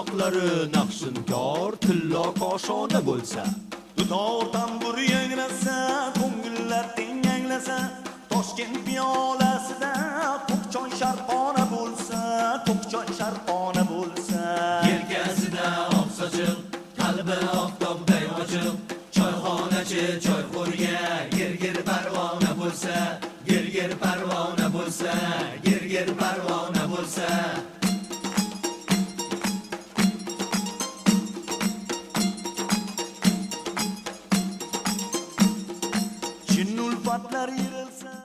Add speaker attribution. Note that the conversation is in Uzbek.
Speaker 1: quloqlari naqshinkor, tillo koshona bo'lsa,
Speaker 2: dutor tambur yangrasa, ko'ngillar teng yanglasa, Toshkent piyolasida to'qchoy sharqona bo'lsa, to'qchoy sharqona bo'lsa,
Speaker 1: yelkasida oq sochiq, qalbi oftobday ochiq, choyxonachi choyxo'rga gir parvona bo'lsa, gir parvona bo'lsa, gir parvona bo'lsa.
Speaker 2: chin ulfatlar yirilsa